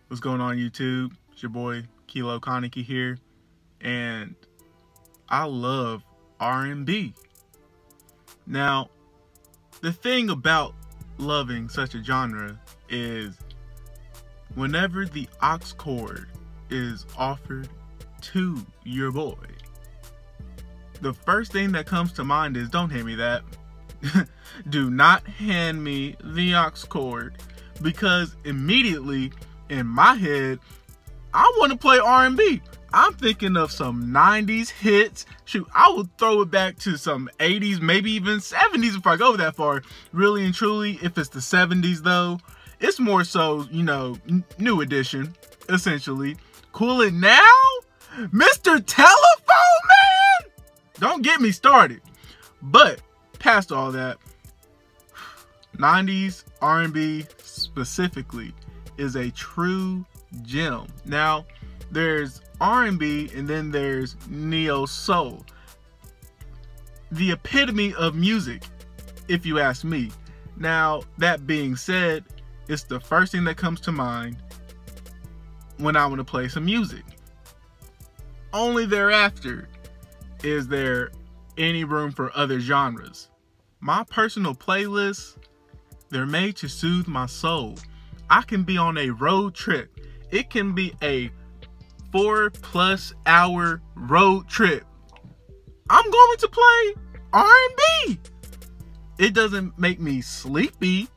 What's going on, YouTube? It's your boy Kilo Kaneki here, and I love R&B. Now, the thing about loving such a genre is whenever the aux chord is offered to your boy, the first thing that comes to mind is, don't hand me that. Do not hand me the aux chord, because immediately in my head, I want to play R&B. I'm thinking of some 90s hits. Shoot, I would throw it back to some 80s, maybe even 70s if I go that far. Really and truly, if it's the 70s though, it's more so, new edition, essentially. Cool It Now? Mr. Telephone Man? Don't get me started. But past all that, 90s R&B specifically is a true gem. Now, there's R&B and then there's neo soul. The epitome of music, if you ask me. Now, that being said, it's the first thing that comes to mind when I want to play some music. Only thereafter is there any room for other genres. My personal playlists, they're made to soothe my soul. I can be on a road trip. It can be a 4+ hour road trip. I'm going to play R&B. It doesn't make me sleepy.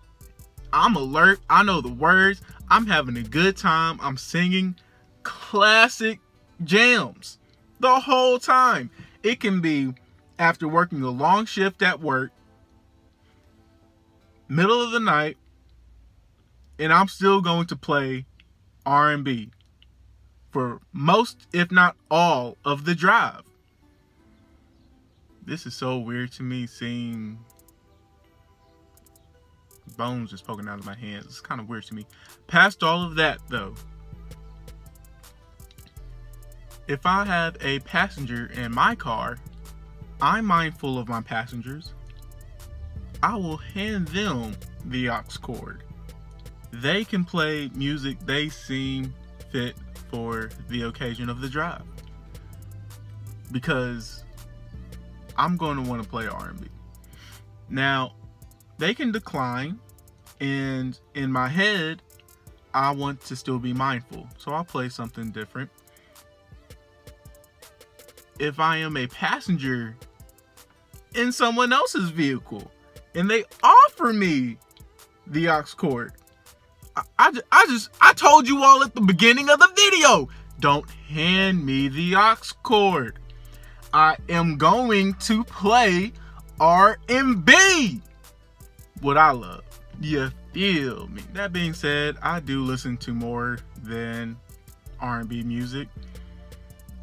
I'm alert. I know the words. I'm having a good time. I'm singing classic jams the whole time. It can be after working a long shift at work, middle of the night, and I'm still going to play R&B for most, if not all, of the drive. This is so weird to me, seeing bones just poking out of my hands. It's kind of weird to me. Past all of that, though, if I have a passenger in my car, I'm mindful of my passengers. I will hand them the aux chord. They can play music they seem fit for the occasion of the drive, because I'm going to want to play R&B. Now, they can decline, and in my head, I want to still be mindful, so I'll play something different. If I am a passenger in someone else's vehicle and they offer me the aux chord, I told you all at the beginning of the video, don't hand me the aux chord. I am going to play R&B, what I love. You feel me? That being said, I do listen to more than R&B music.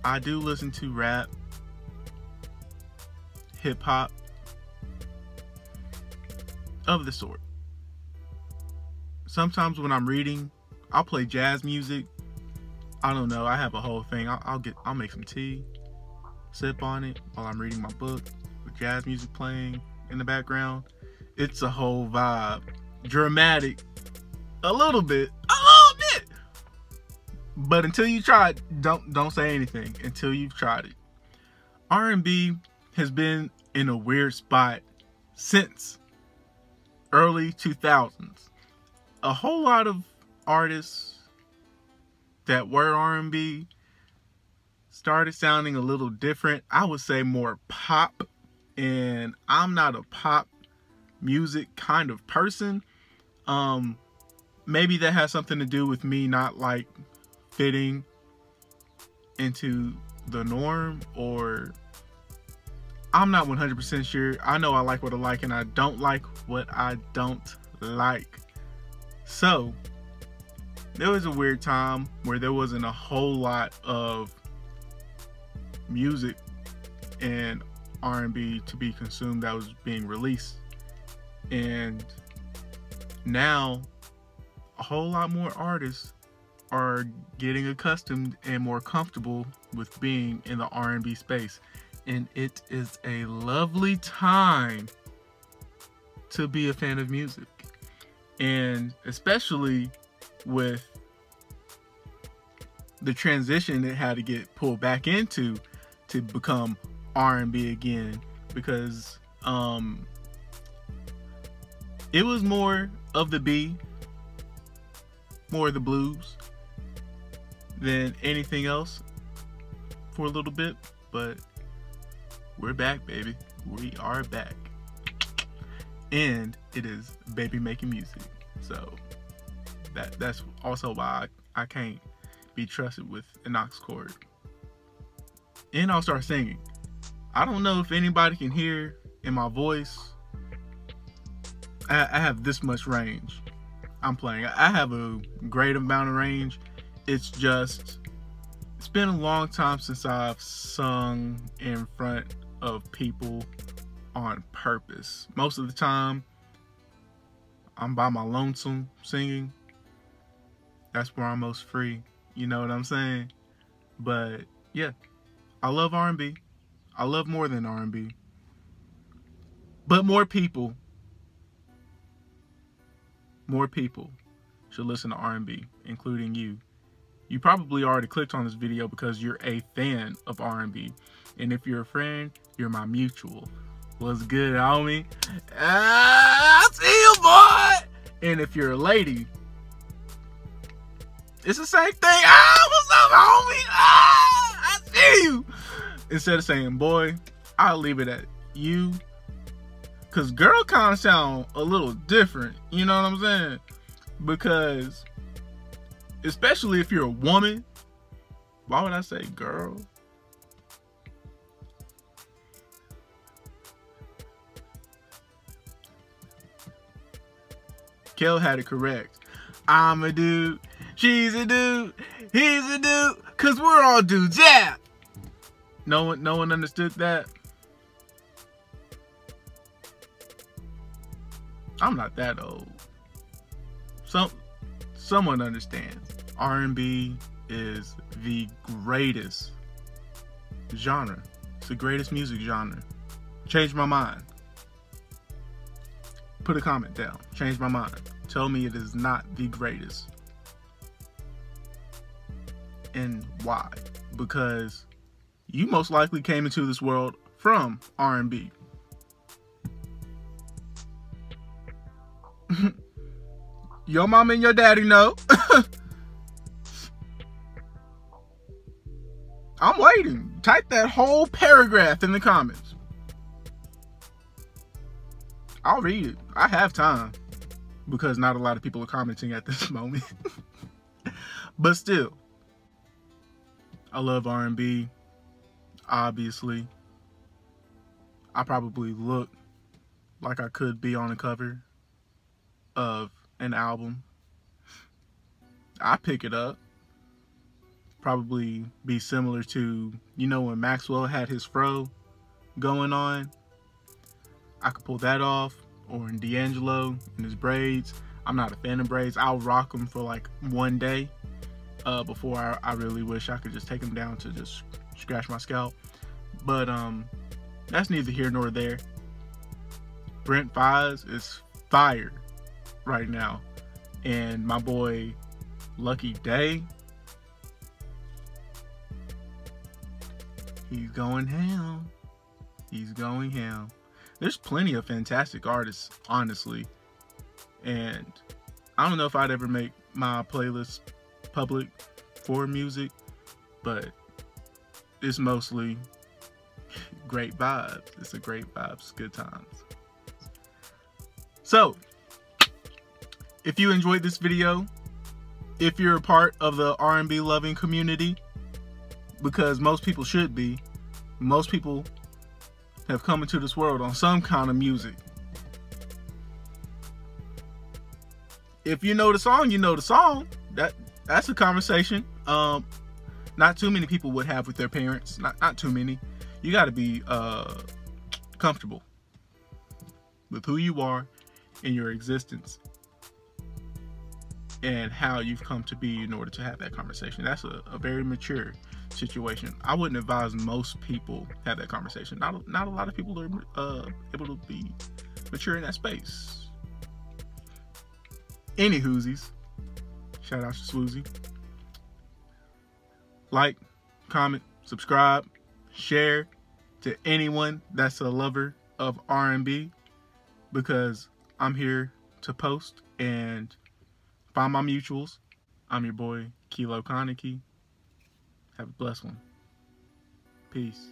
I do listen to rap, hip hop, of the sort. Sometimes when I'm reading, I'll play jazz music. I don't know, I have a whole thing. I'll make some tea, sip on it while I'm reading my book with jazz music playing in the background. It's a whole vibe. Dramatic, a little bit. But until you try it, don't say anything until you've tried it. R&B has been in a weird spot since early 2000s. A whole lot of artists that were R&B started sounding a little different. I would say more pop, and I'm not a pop music kind of person. Maybe that has something to do with me not like fitting into the norm, or I'm not 100% sure. I know I like what I like and I don't like what I don't like. So there was a weird time where there wasn't a whole lot of music and R&B to be consumed that was being released, and now a whole lot more artists are getting accustomed and more comfortable with being in the R&B space, and it is a lovely time to be a fan of music. And especially with the transition it had to get pulled back into to become R&B again, because it was more of the B, more of the blues than anything else for a little bit. But we're back, baby. We are back. And it is baby making music. So that's also why I can't be trusted with an aux cord. And I'll start singing. I don't know if anybody can hear in my voice. I have this much range. I'm playing. I have a great amount of range. It's been a long time since I've sung in front of people on purpose. Most of the time, I'm by my lonesome singing. That's where I'm most free. You know what I'm saying? But yeah, I love R&B. I love more than R&B. But more people should listen to R&B, including you. You probably already clicked on this video because you're a fan of R&B. And if you're a friend, you're my mutual. What's good, homie? I see you, boy! And if you're a lady, it's the same thing. What's up, homie? I see you. Instead of saying boy, I'll leave it at you. Because girl kind of sound a little different. You know what I'm saying? Because, especially if you're a woman, why would I say girl? Kel had it correct. I'm a dude, she's a dude, he's a dude, cause we're all dudes, yeah! No one understood that? I'm not that old. Someone understands. R&B is the greatest genre. It's the greatest music genre. Change my mind. Put a comment down. Change my mind. Tell me it is not the greatest. And why? Because you most likely came into this world from R&B. Your mom and your daddy know. I'm waiting. Type that whole paragraph in the comments. I'll read it. I have time. Because not a lot of people are commenting at this moment. But still, I love R&B. Obviously. I probably look like I could be on a cover of an album. I pick it up. Probably be similar to, you know, when Maxwell had his fro going on. I could pull that off. Or in D'Angelo and his braids. I'm not a fan of braids. I'll rock them for like one day before I really wish I could just take them down to just scratch my scalp. But that's neither here nor there. Brent Faiyaz is fire right now. And my boy Lucky Daye, he's going ham. He's going ham. There's plenty of fantastic artists, honestly. And I don't know if I'd ever make my playlist public for music, but it's mostly great vibes. It's a great vibes, good times. So, if you enjoyed this video, if you're a part of the R&B loving community, because most people should be, most people have come into this world on some kind of music. If you know the song, you know the song. That's a conversation. Not too many people would have with their parents. Not too many. You got to be comfortable with who you are in your existence and how you've come to be in order to have that conversation. That's a very mature situation. I wouldn't advise most people have that conversation. Not a lot of people are able to be mature in that space. Any hoosies, shout out to Swoozy. like, comment, subscribe, share to anyone that's a lover of R&B, because I'm here to post and find my mutuals. I'm your boy, Kilo Kaneki. Have a blessed one. Peace.